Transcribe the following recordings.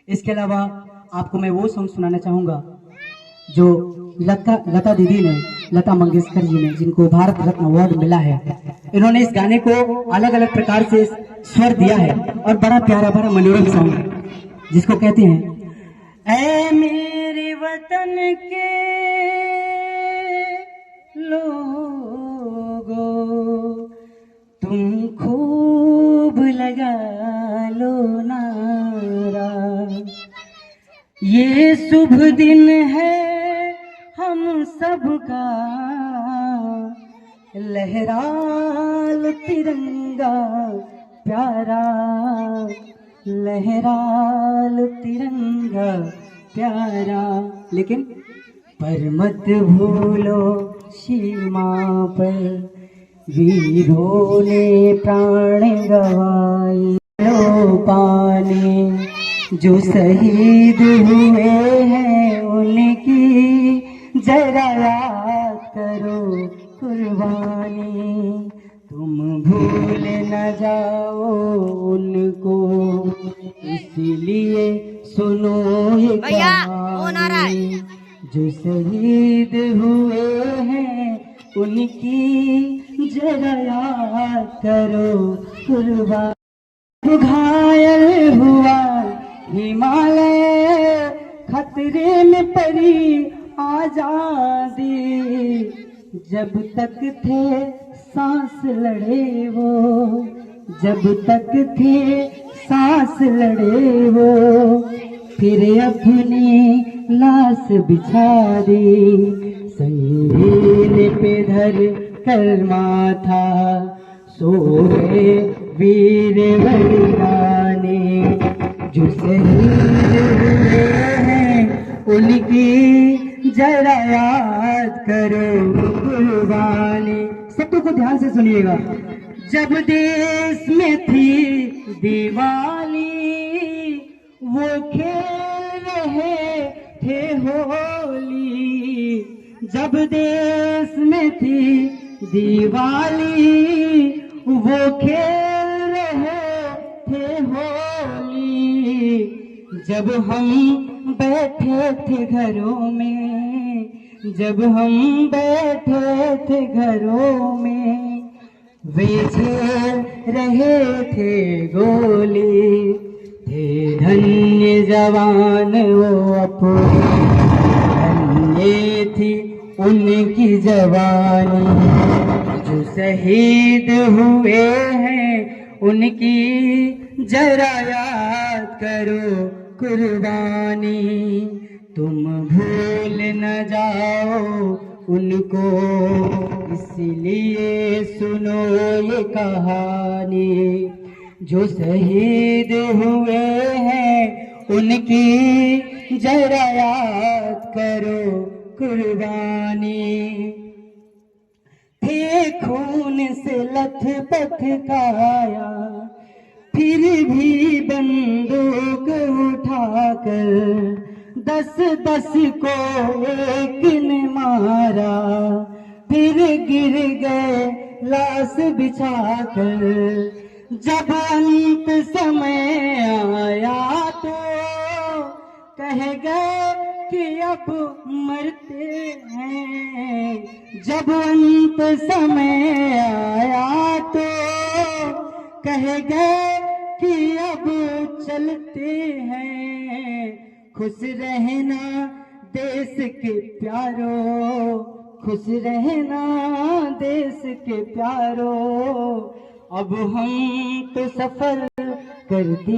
इसके अलावा आपको मैं वो सॉन्ग सुनाना चाहूंगा जो लता दीदी ने, लता मंगेशकर जी ने, जिनको भारत रत्न अवार्ड मिला है। इन्होंने इस गाने को अलग अलग प्रकार से स्वर दिया है और बड़ा प्यारा बड़ा मनोरम सॉन्ग है, जिसको कहते हैं ऐ मेरे वतन के लोगो तुम खूब लगा लो नारा, ये शुभ दिन है हम सबका, लहराल तिरंगा प्यारा, लहराल तिरंगा प्यारा। लेकिन पर मत भूलो सीमा पर वीरों ने प्राण गवाए, लो पाने जो शहीद हुए हैं उनकी जरा याद करो कुर्बानी, तुम भूल न जाओ उनको, इसलिए सुनो ये कहानी, जो शहीद हुए हैं उनकी जरा याद करो कुर्बानी। घायल हुआ हिमालय, खतरे में पड़ी आजादी, जब तक थे सांस लड़े वो, जब तक थे सांस लड़े वो, फिर अपनी लाश बिछा दी, संगीन पे धर कर माथा, सो गए वीर बलिदानी, जो शहीद हुए हैं उनकी जरा याद करो कुर्बानी। सबको को ध्यान से सुनिएगा। जब देश में थी दिवाली वो खेल रहे थे होली, जब देश में थी दिवाली वो खेल रहे थे होली, जब हम बैठे थे घरों में, जब हम बैठे थे घरों में, वे झेल रहे थे गोली, थे धन्य जवान वो अपने, धन्य थी उनकी जवानी, जो शहीद हुए हैं उनकी जरा याद करो कुर्बानी, तुम भूल न जाओ उनको, इसलिए सुनो ये कहानी, जो शहीद हुए हैं उनकी जरा याद करो कुर्बानी। थे खून से लथपथ काया, फिर भी बंदूक उठाकर 10-10 को एक ने मारा, फिर गिर गए लाश बिछाकर, जब अंत समय आया तो कह गए कि अब मरते हैं, जब अंत समय आया तो कह गए कि अब चलते हैं, खुश रहना देश के प्यारो, खुश रहना देश के प्यारो, अब हम तो सफर करते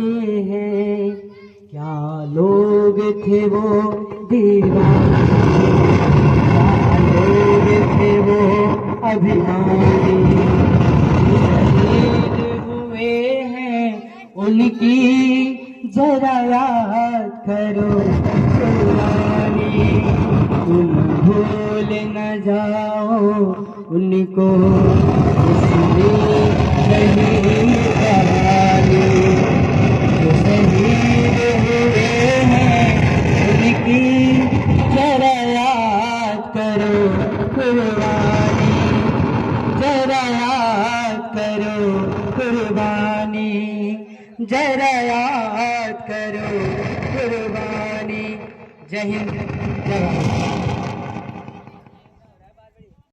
हैं, क्या लोग थे वो दीवाने, क्या लोग थे वो अभिमानी, शहीद हुए हैं उनकी जरा याद करो कुर्बानी, तुम भूल न जाओ उनको, इसलिए शहीद कहानी, जो शहीद हुए हैं उनकी जरा याद करो कुर्बानी, जरा याद करो कुर्बानी, जरा याद करो कुर्बानी। जय हिंद, जय भारत।